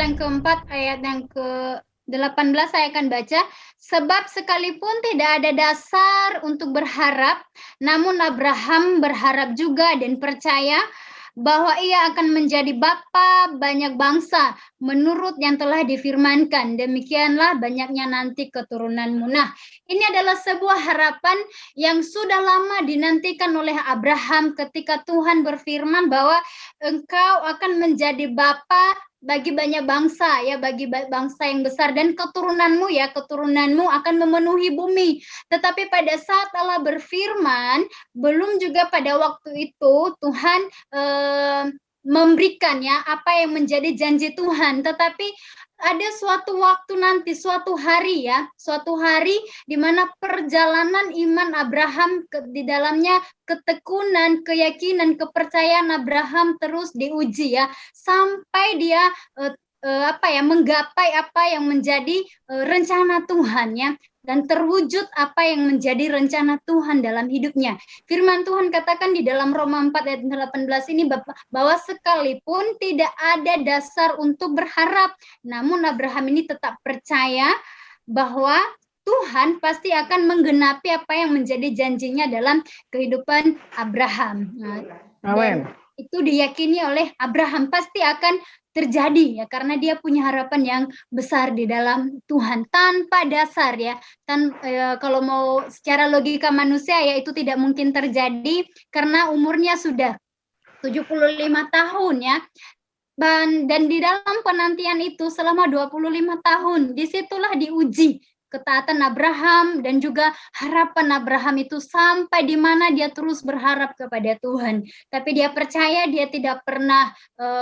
yang keempat, ayat yang ke-18 saya akan baca. Sebab sekalipun tidak ada dasar untuk berharap, namun Abraham berharap juga dan percaya bahwa ia akan menjadi bapa banyak bangsa menurut yang telah difirmankan. Demikianlah banyaknya nanti keturunanmu. Nah, ini adalah sebuah harapan yang sudah lama dinantikan oleh Abraham ketika Tuhan berfirman bahwa engkau akan menjadi bapa bagi banyak bangsa, ya, bagi bangsa yang besar, dan keturunanmu akan memenuhi bumi. Tetapi pada saat Allah berfirman, belum juga pada waktu itu Tuhan memberikan, ya, apa yang menjadi janji Tuhan. Tetapi ada suatu waktu nanti, suatu hari di mana perjalanan iman Abraham di dalamnya ketekunan, keyakinan, kepercayaan Abraham terus diuji, ya, sampai dia menggapai apa yang menjadi rencana Tuhan, ya, dan terwujud apa yang menjadi rencana Tuhan dalam hidupnya. Firman Tuhan katakan di dalam Roma 4 ayat 18 ini bahwa sekalipun tidak ada dasar untuk berharap, namun Abraham ini tetap percaya bahwa Tuhan pasti akan menggenapi apa yang menjadi janjinya dalam kehidupan Abraham. Amin. Itu diyakini oleh Abraham pasti akan terjadi, ya, karena dia punya harapan yang besar di dalam Tuhan tanpa dasar, ya. Kalau mau secara logika manusia, ya, itu tidak mungkin terjadi karena umurnya sudah 75 tahun, ya. Dan di dalam penantian itu selama 25 tahun, disitulah diuji ketaatan Abraham dan juga harapan Abraham itu sampai di mana dia terus berharap kepada Tuhan. Tapi dia percaya, dia tidak pernah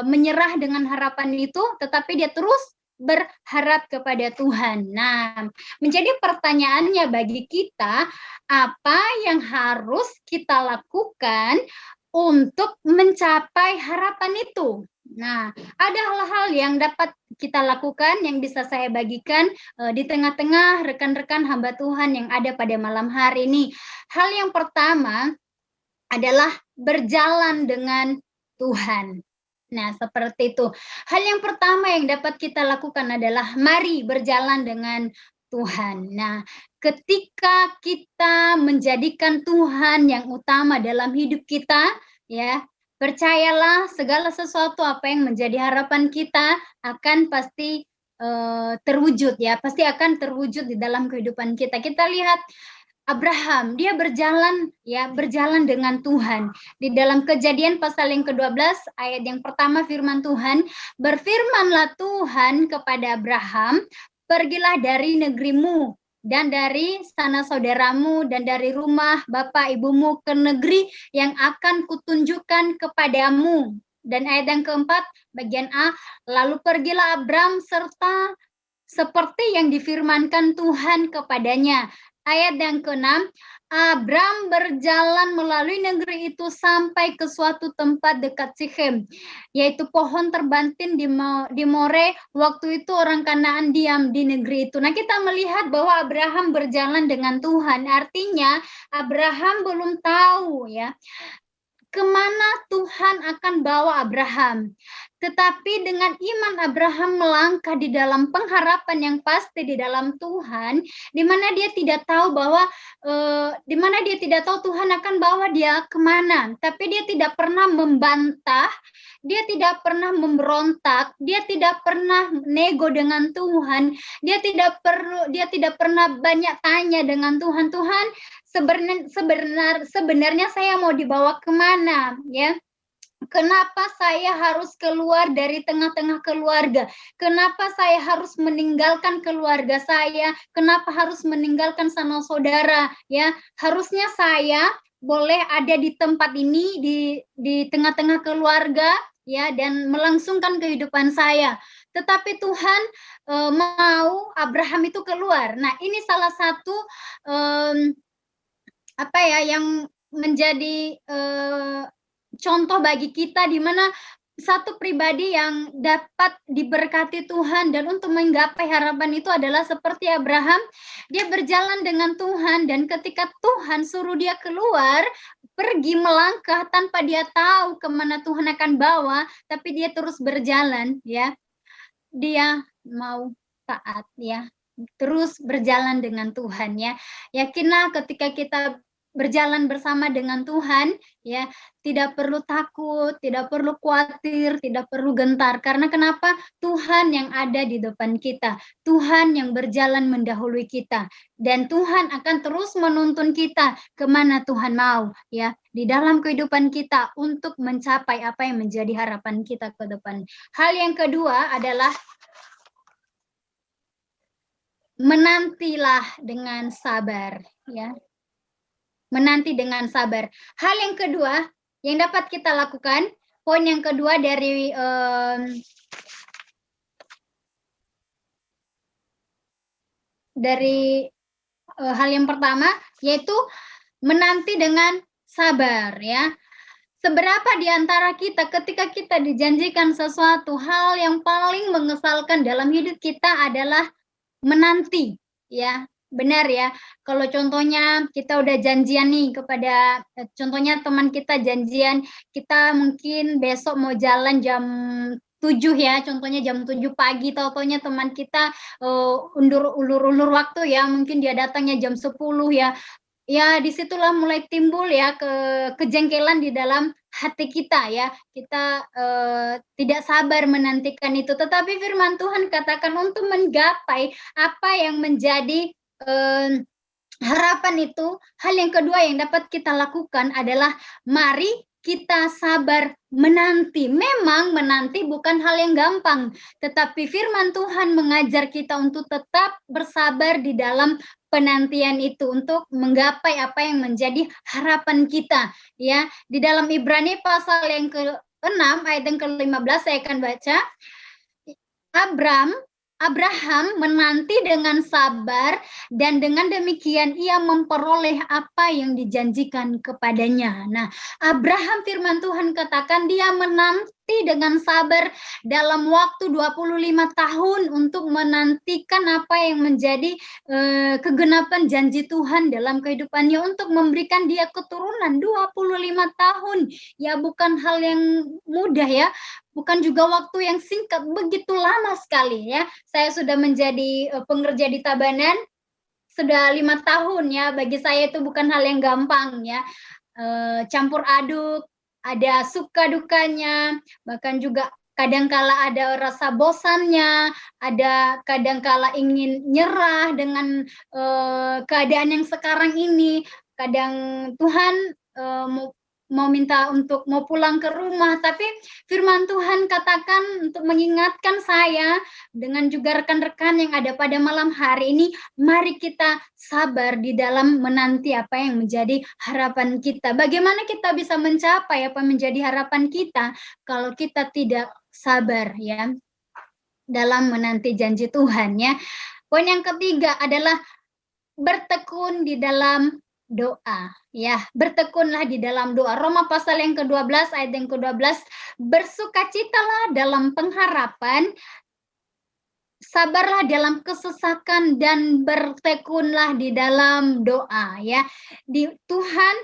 menyerah dengan harapan itu, tetapi dia terus berharap kepada Tuhan. Nah, menjadi pertanyaannya bagi kita, apa yang harus kita lakukan untuk mencapai harapan itu? Nah, ada hal-hal yang dapat kita lakukan yang bisa saya bagikan di tengah-tengah rekan-rekan hamba Tuhan yang ada pada malam hari ini. Hal yang pertama adalah berjalan dengan Tuhan. Nah, seperti itu. Hal yang pertama yang dapat kita lakukan adalah mari berjalan dengan Tuhan. Nah, ketika kita menjadikan Tuhan yang utama dalam hidup kita, ya, percayalah segala sesuatu apa yang menjadi harapan kita akan pasti terwujud, ya, pasti akan terwujud di dalam kehidupan kita. Kita lihat Abraham, dia berjalan dengan Tuhan. Di dalam Kejadian pasal yang ke-12 ayat yang pertama firman Tuhan, berfirmanlah Tuhan kepada Abraham, pergilah dari negerimu dan dari sanak saudaramu dan dari rumah bapak ibumu ke negeri yang akan kutunjukkan kepadamu. Dan ayat yang keempat bagian A, lalu pergilah Abram serta seperti yang difirmankan Tuhan kepadanya. Ayat yang ke-6, Abram berjalan melalui negeri itu sampai ke suatu tempat dekat Sikhem, yaitu pohon terbantin di More. Waktu itu orang Kanaan diam di negeri itu. Nah, kita melihat bahwa Abraham berjalan dengan Tuhan. Artinya Abraham belum tahu, ya, kemana Tuhan akan bawa Abraham. Tetapi dengan iman Abraham melangkah di dalam pengharapan yang pasti di dalam Tuhan, di mana dia tidak tahu Tuhan akan bawa dia kemana. Tapi dia tidak pernah membantah, dia tidak pernah memberontak, dia tidak pernah nego dengan Tuhan, dia tidak pernah banyak tanya dengan Tuhan. Tuhan, sebenarnya saya mau dibawa kemana, ya? Kenapa saya harus keluar dari tengah-tengah keluarga? Kenapa saya harus meninggalkan keluarga saya? Kenapa harus meninggalkan sanak saudara? Ya, harusnya saya boleh ada di tempat ini di tengah-tengah keluarga, ya, dan melangsungkan kehidupan saya. Tetapi Tuhan mau Abraham itu keluar. Nah, ini salah satu yang menjadi contoh bagi kita, di mana satu pribadi yang dapat diberkati Tuhan dan untuk menggapai harapan itu adalah seperti Abraham. Dia berjalan dengan Tuhan, dan ketika Tuhan suruh dia keluar, pergi melangkah tanpa dia tahu kemana Tuhan akan bawa, tapi dia terus berjalan, ya. dia mau taat ya, terus berjalan dengan Tuhan ya. Yakinlah ketika kita berjalan bersama dengan Tuhan ya, tidak perlu takut, tidak perlu khawatir, tidak perlu gentar. Karena kenapa? Tuhan yang ada di depan kita, Tuhan yang berjalan mendahului kita, dan Tuhan akan terus menuntun kita kemana Tuhan mau ya, di dalam kehidupan kita untuk mencapai apa yang menjadi harapan kita ke depan. Hal yang kedua adalah menantilah dengan sabar ya. Menanti dengan sabar. Hal yang kedua yang dapat kita lakukan, poin yang kedua dari hal yang pertama, yaitu menanti dengan sabar ya. Seberapa di antara kita ketika kita dijanjikan sesuatu, hal yang paling mengesalkan dalam hidup kita adalah menanti ya. Benar ya, kalau contohnya kita udah janjian nih kepada, contohnya teman kita janjian, kita mungkin besok mau jalan jam 7 ya, contohnya jam 7 pagi, tau-taunya teman kita ulur waktu ya, mungkin dia datangnya jam 10 ya. Ya, disitulah mulai timbul ya kejengkelan di dalam hati kita ya. Kita tidak sabar menantikan itu. Tetapi firman Tuhan katakan untuk menggapai apa yang menjadi harapan itu, hal yang kedua yang dapat kita lakukan adalah mari kita sabar menanti. Memang menanti bukan hal yang gampang, tetapi firman Tuhan mengajar kita untuk tetap bersabar di dalam penantian itu untuk menggapai apa yang menjadi harapan kita ya. Di dalam Ibrani pasal yang ke-6 ayat yang ke-15 saya akan baca. Abraham menanti dengan sabar dan dengan demikian ia memperoleh apa yang dijanjikan kepadanya. Nah, Abraham firman Tuhan katakan dia menanti dengan sabar dalam waktu 25 tahun untuk menantikan apa yang menjadi kegenapan janji Tuhan dalam kehidupannya untuk memberikan dia keturunan 25 tahun. Ya, bukan hal yang mudah ya. Bukan juga waktu yang singkat, begitu lama sekali ya. Saya sudah menjadi pengerja di Tabanan sudah 5 tahun ya. Bagi saya itu bukan hal yang gampang ya. Campur aduk, ada suka dukanya, bahkan juga kadangkala ada rasa bosannya, ada kadangkala ingin nyerah dengan keadaan yang sekarang ini. Kadang Tuhan mau minta untuk mau pulang ke rumah, tapi firman Tuhan katakan untuk mengingatkan saya dengan juga rekan-rekan yang ada pada malam hari ini, mari kita sabar di dalam menanti apa yang menjadi harapan kita. Bagaimana kita bisa mencapai apa menjadi harapan kita kalau kita tidak sabar ya dalam menanti janji Tuhan ya. Poin yang ketiga adalah bertekun di dalam doa ya, bertekunlah di dalam doa. Roma pasal yang ke-12 ayat yang ke-12, bersukacitalah dalam pengharapan, sabarlah dalam kesesakan dan bertekunlah di dalam doa ya. Tuhan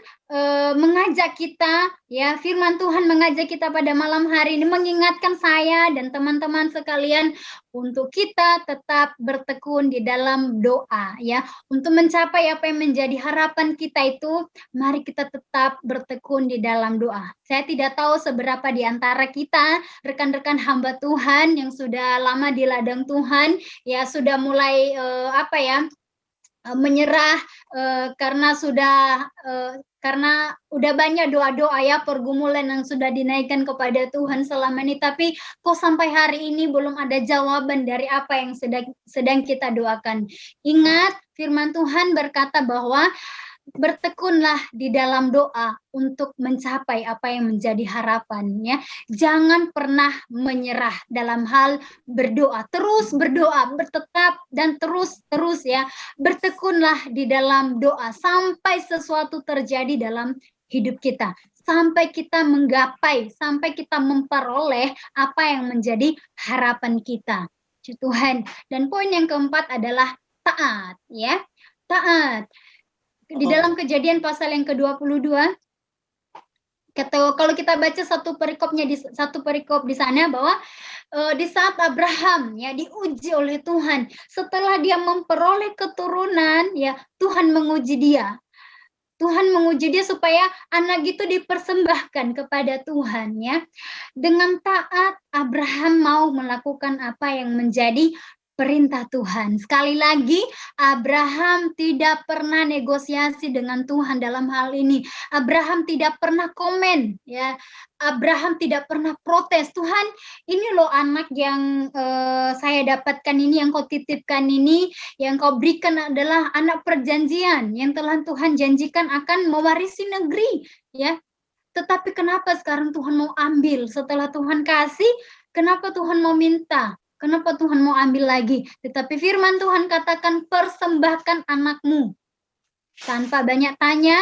mengajak kita ya, firman Tuhan mengajak kita pada malam hari ini, mengingatkan saya dan teman-teman sekalian untuk kita tetap bertekun di dalam doa ya. Untuk mencapai apa yang menjadi harapan kita itu, mari kita tetap bertekun di dalam doa. Saya tidak tahu seberapa di antara kita rekan-rekan hamba Tuhan yang sudah lama di ladang Tuhan ya, sudah mulai menyerah karena udah banyak doa-doa ya, pergumulan yang sudah dinaikkan kepada Tuhan selama ini, tapi kok sampai hari ini belum ada jawaban dari apa yang sedang kita doakan. Ingat, firman Tuhan berkata bahwa bertekunlah di dalam doa untuk mencapai apa yang menjadi harapannya. Jangan pernah menyerah dalam hal berdoa. Terus berdoa, bertetap dan terus ya. Bertekunlah di dalam doa sampai sesuatu terjadi dalam hidup kita. Sampai kita menggapai, sampai kita memperoleh apa yang menjadi harapan kita. Tuhan. Dan poin yang keempat adalah taat ya. Taat. Di dalam Kejadian pasal yang ke-22, kalau kita baca satu perikop di sana bahwa di saat Abraham ya diuji oleh Tuhan, setelah dia memperoleh keturunan ya, Tuhan menguji dia. Tuhan menguji dia supaya anak itu dipersembahkan kepada Tuhan ya. Dengan taat Abraham mau melakukan apa yang menjadi perintah Tuhan. Sekali lagi, Abraham tidak pernah negosiasi dengan Tuhan dalam hal ini. Abraham tidak pernah komen ya. Abraham tidak pernah protes. Tuhan, ini loh anak yang saya dapatkan ini, yang kau titipkan ini, yang kau berikan adalah anak perjanjian yang telah Tuhan janjikan akan mewarisi negeri ya. Tetapi kenapa sekarang Tuhan mau ambil? Setelah Tuhan kasih, kenapa Tuhan mau minta? Kenapa Tuhan mau ambil lagi? Tetapi firman Tuhan katakan, persembahkan anakmu. Tanpa banyak tanya,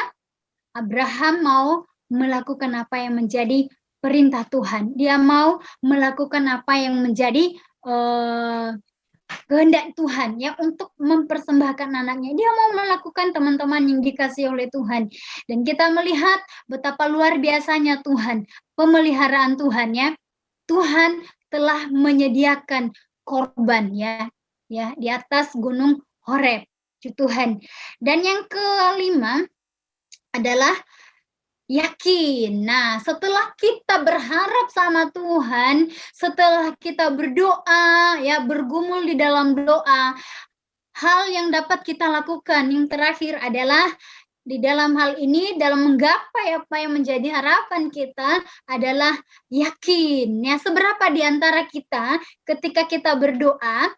Abraham mau melakukan apa yang menjadi perintah Tuhan. Dia mau melakukan apa yang menjadi kehendak Tuhan ya, untuk mempersembahkan anaknya. Dia mau melakukan, teman-teman yang dikasihi oleh Tuhan. Dan kita melihat betapa luar biasanya Tuhan, pemeliharaan Tuhan ya. Tuhan telah menyediakan korban ya di atas gunung Horeb, Tuhan. Dan yang kelima adalah yakin. Nah, setelah kita berharap sama Tuhan, setelah kita berdoa, ya bergumul di dalam doa, hal yang dapat kita lakukan yang terakhir adalah di dalam hal ini, dalam menggapai apa yang menjadi harapan kita adalah yakin. Ya, seberapa di antara kita ketika kita berdoa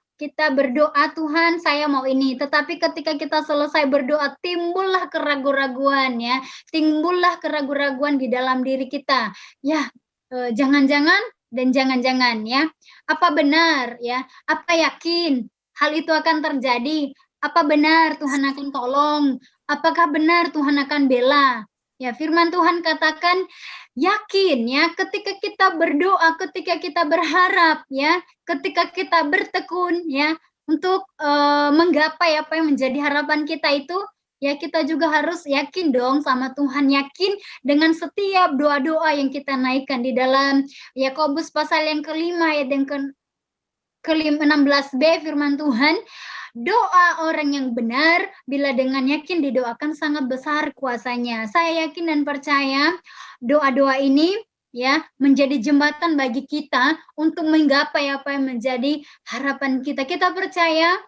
Tuhan saya mau ini, tetapi ketika kita selesai berdoa timbullah keraguan-raguan ya, timbullah keraguan-raguan di dalam diri kita. Ya, jangan-jangan dan jangan-jangan ya. Apa benar ya? Apa yakin hal itu akan terjadi? Apa benar Tuhan akan tolong? Apakah benar Tuhan akan bela? Ya, firman Tuhan katakan yakin ya, ketika kita berdoa, ketika kita berharap ya, ketika kita bertekun ya untuk menggapai apa yang menjadi harapan kita itu, ya kita juga harus yakin dong sama Tuhan, yakin dengan setiap doa-doa yang kita naikkan di dalam Yakobus pasal yang kelima ayat yang ke-16b, firman Tuhan, doa orang yang benar bila dengan yakin didoakan sangat besar kuasanya. Saya yakin dan percaya doa-doa ini ya menjadi jembatan bagi kita untuk menggapai apa yang menjadi harapan kita. Kita percaya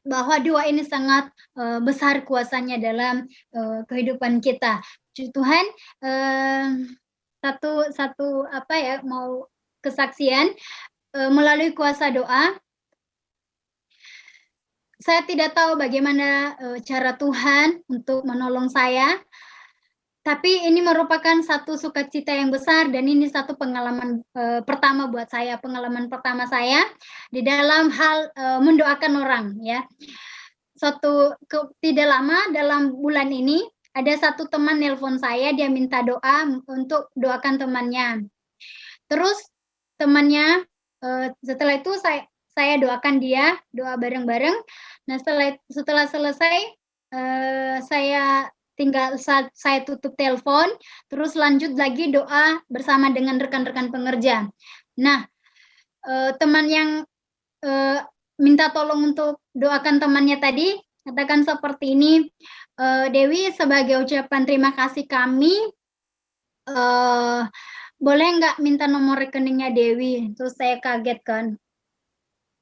bahwa doa ini sangat besar kuasanya dalam kehidupan kita. Tuhan, satu apa ya, mau kesaksian melalui kuasa doa. Saya tidak tahu bagaimana cara Tuhan untuk menolong saya, tapi ini merupakan satu sukacita yang besar dan ini satu pengalaman pertama buat saya, pengalaman pertama saya di dalam hal mendoakan orang ya. Tidak lama dalam bulan ini ada satu teman nelpon saya, dia minta doa untuk doakan temannya. Terus temannya setelah itu saya doakan dia, doa bareng-bareng. Nah, setelah selesai, saya tutup telepon, terus lanjut lagi doa bersama dengan rekan-rekan pengerja. Nah, teman yang minta tolong untuk doakan temannya tadi, katakan seperti ini, Dewi, sebagai ucapan terima kasih kami, boleh nggak minta nomor rekeningnya Dewi? Terus saya kaget kan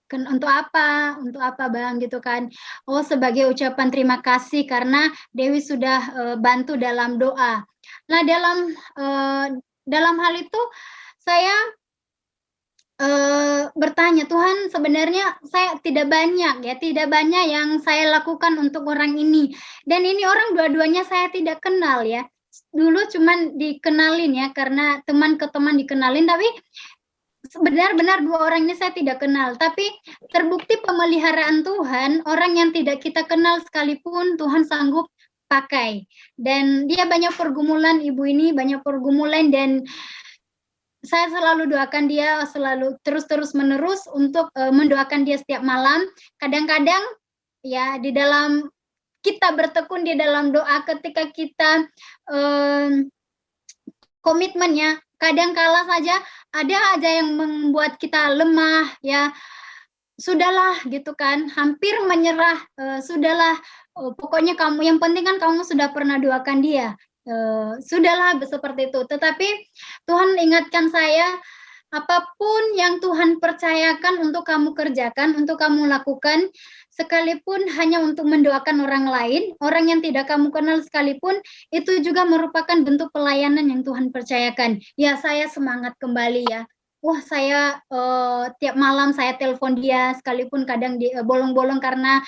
untuk apa Bang gitu kan. Oh, sebagai ucapan terima kasih karena Dewi sudah bantu dalam doa. Nah, dalam hal itu saya bertanya, Tuhan, sebenarnya saya tidak banyak yang saya lakukan untuk orang ini, dan ini orang dua-duanya saya tidak kenal ya. Dulu cuman dikenalin ya, karena teman ke teman dikenalin, tapi benar-benar dua orang ini saya tidak kenal, tapi terbukti pemeliharaan Tuhan, orang yang tidak kita kenal sekalipun Tuhan sanggup pakai. Dan dia banyak pergumulan, ibu ini banyak pergumulan, dan saya selalu doakan dia, selalu terus menerus untuk mendoakan dia setiap malam. Kadang-kadang ya di dalam kita bertekun di dalam doa, ketika kita komitmennya kadang kala saja ada aja yang membuat kita lemah ya. Sudahlah gitu kan, hampir menyerah, sudahlah, pokoknya kamu yang penting kan kamu sudah pernah doakan dia, sudahlah seperti itu. Tetapi Tuhan ingatkan saya, apapun yang Tuhan percayakan untuk kamu kerjakan, untuk kamu lakukan, sekalipun hanya untuk mendoakan orang lain, orang yang tidak kamu kenal sekalipun, itu juga merupakan bentuk pelayanan yang Tuhan percayakan. Ya, saya semangat kembali ya. Wah, saya tiap malam saya telepon dia, sekalipun kadang bolong-bolong karena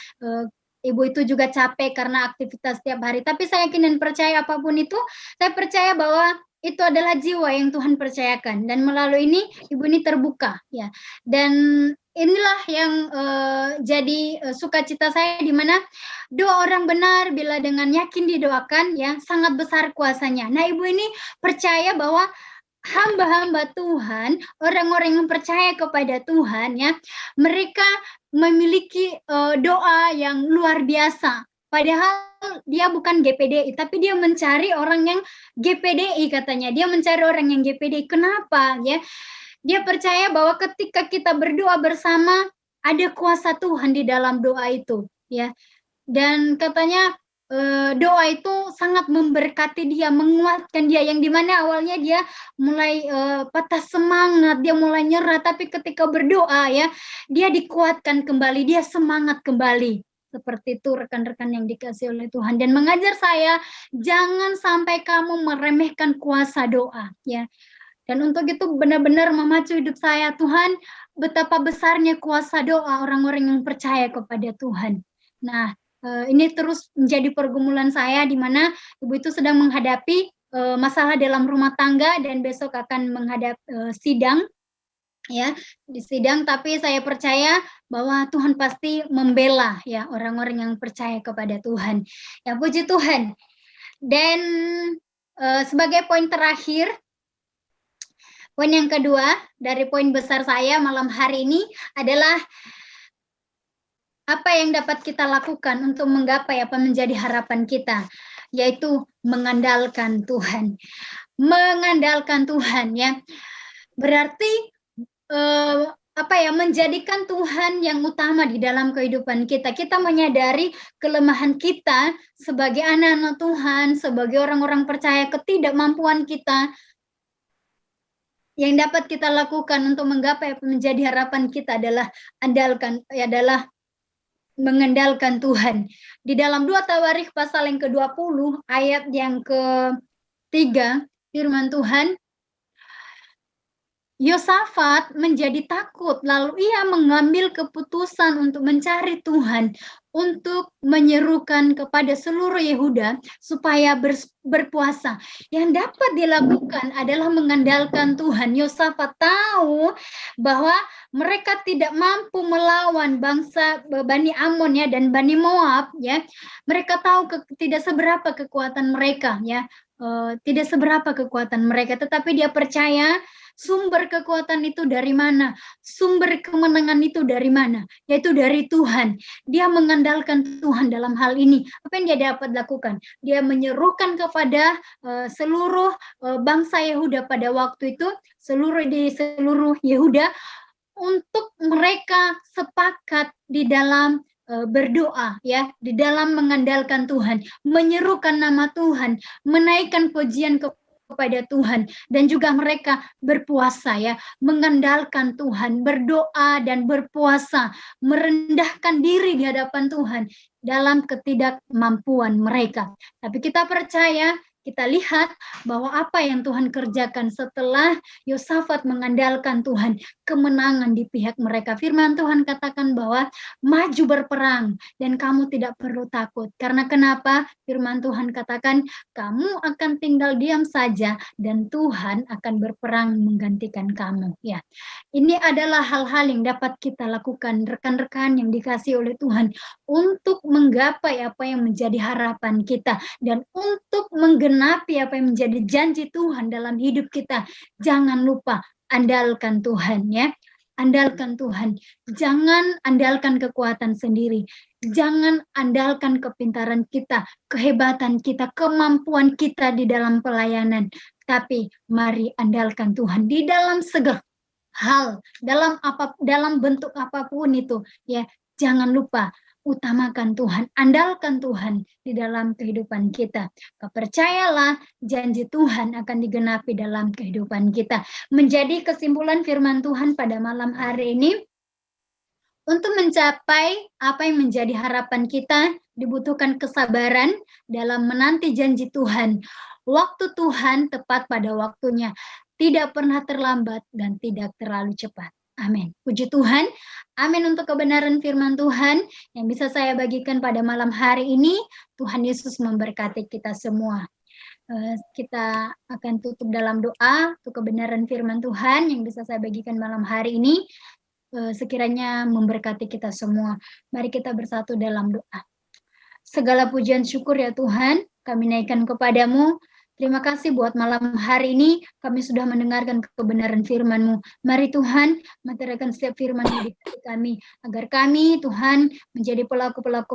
ibu itu juga capek karena aktivitas tiap hari. Tapi saya yakin dan percaya apapun itu, saya percaya bahwa itu adalah jiwa yang Tuhan percayakan, dan melalui ini ibu ini terbuka ya. Dan inilah yang jadi sukacita saya, di mana doa orang benar bila dengan yakin didoakan ya sangat besar kuasanya. Nah, ibu ini percaya bahwa hamba-hamba Tuhan, orang-orang yang percaya kepada Tuhan ya, mereka memiliki doa yang luar biasa. Padahal dia bukan GPDI, tapi dia mencari orang yang GPDI katanya. Dia mencari orang yang GPDI. Kenapa ya? Dia percaya bahwa ketika kita berdoa bersama, ada kuasa Tuhan di dalam doa itu ya. Dan katanya doa itu sangat memberkati dia, menguatkan dia, yang dimana awalnya dia mulai patah semangat, dia mulai nyerah, tapi ketika berdoa ya, dia dikuatkan kembali, dia semangat kembali. Seperti itu rekan-rekan yang dikasih oleh Tuhan, dan mengajar saya jangan sampai kamu meremehkan kuasa doa ya. Dan untuk itu benar-benar memacu hidup saya, Tuhan, betapa besarnya kuasa doa orang-orang yang percaya kepada Tuhan. Nah, ini terus menjadi pergumulan saya, di mana ibu itu sedang menghadapi masalah dalam rumah tangga, dan besok akan menghadap sidang ya, di sidang. Tapi saya percaya bahwa Tuhan pasti membela ya orang-orang yang percaya kepada Tuhan. Ya, puji Tuhan. Dan sebagai poin terakhir, poin yang kedua dari poin besar saya malam hari ini adalah apa yang dapat kita lakukan untuk menggapai apa menjadi harapan kita, yaitu mengandalkan Tuhan. Mengandalkan Tuhan ya. Berarti menjadikan Tuhan yang utama di dalam kehidupan kita. Kita menyadari kelemahan kita sebagai anak-anak Tuhan, sebagai orang-orang percaya, ketidakmampuan kita. Yang dapat kita lakukan untuk menggapai apa menjadi harapan kita adalah mengandalkan Tuhan. Di dalam 2 Tawarikh pasal yang ke-20 ayat yang ke-3, firman Tuhan, Yosafat menjadi takut, lalu ia mengambil keputusan untuk mencari Tuhan, untuk menyerukan kepada seluruh Yehuda supaya berpuasa. Yang dapat dilakukan adalah mengandalkan Tuhan. Yosafat tahu bahwa mereka tidak mampu melawan bangsa Bani Amon ya dan Bani Moab ya. Mereka tahu tidak seberapa kekuatan mereka ya. Tidak seberapa kekuatan mereka, tetapi dia percaya sumber kekuatan itu dari mana? Sumber kemenangan itu dari mana? Yaitu dari Tuhan. Dia mengandalkan Tuhan dalam hal ini. Apa yang dia dapat lakukan? Dia menyerukan kepada seluruh bangsa Yehuda pada waktu itu, di seluruh Yehuda, untuk mereka sepakat di dalam berdoa ya, di dalam mengandalkan Tuhan, menyerukan nama Tuhan, menaikkan pujian kepada Tuhan, dan juga mereka berpuasa ya, mengandalkan Tuhan, berdoa dan berpuasa, merendahkan diri di hadapan Tuhan dalam ketidakmampuan mereka. Tapi kita percaya, kita lihat bahwa apa yang Tuhan kerjakan setelah Yosafat mengandalkan Tuhan, kemenangan di pihak mereka. Firman Tuhan katakan bahwa maju berperang dan kamu tidak perlu takut. Karena kenapa? Firman Tuhan katakan kamu akan tinggal diam saja dan Tuhan akan berperang menggantikan kamu. Ya, ini adalah hal-hal yang dapat kita lakukan, rekan-rekan yang dikasih oleh Tuhan, untuk menggapai apa yang menjadi harapan kita dan untuk menggenapi apa yang menjadi janji Tuhan dalam hidup kita. Jangan lupa andalkan Tuhan ya. Andalkan Tuhan. Jangan andalkan kekuatan sendiri. Jangan andalkan kepintaran kita, kehebatan kita, kemampuan kita di dalam pelayanan. Tapi mari andalkan Tuhan di dalam segala hal, dalam bentuk apapun itu. Ya, jangan lupa utamakan Tuhan, andalkan Tuhan di dalam kehidupan kita. Percayalah, janji Tuhan akan digenapi dalam kehidupan kita. Menjadi kesimpulan firman Tuhan pada malam hari ini, untuk mencapai apa yang menjadi harapan kita, dibutuhkan kesabaran dalam menanti janji Tuhan. Waktu Tuhan tepat pada waktunya, tidak pernah terlambat dan tidak terlalu cepat. Amin. Puji Tuhan. Amin untuk kebenaran firman Tuhan yang bisa saya bagikan pada malam hari ini. Tuhan Yesus memberkati kita semua. Kita akan tutup dalam doa untuk kebenaran firman Tuhan yang bisa saya bagikan malam hari ini. Sekiranya memberkati kita semua. Mari kita bersatu dalam doa. Segala pujian syukur ya Tuhan, kami naikkan kepadamu. Terima kasih buat malam hari ini kami sudah mendengarkan kebenaran firman-Mu. Mari Tuhan, meteraikan setiap firman-Mu di hati kami, agar kami Tuhan menjadi pelaku-pelaku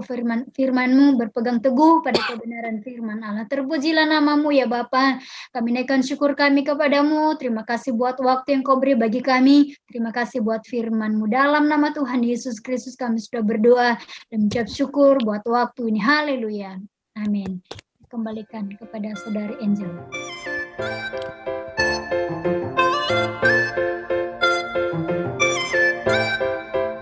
firman-Mu, berpegang teguh pada kebenaran firman Allah. Terpujilah nama-Mu ya Bapa. Kami naikkan syukur kami kepadamu. Terima kasih buat waktu yang Kau beri bagi kami. Terima kasih buat firman-Mu. Dalam nama Tuhan Yesus Kristus kami sudah berdoa dan mengucap syukur buat waktu ini. Haleluya. Amin. Kembalikan kepada Saudari Angel.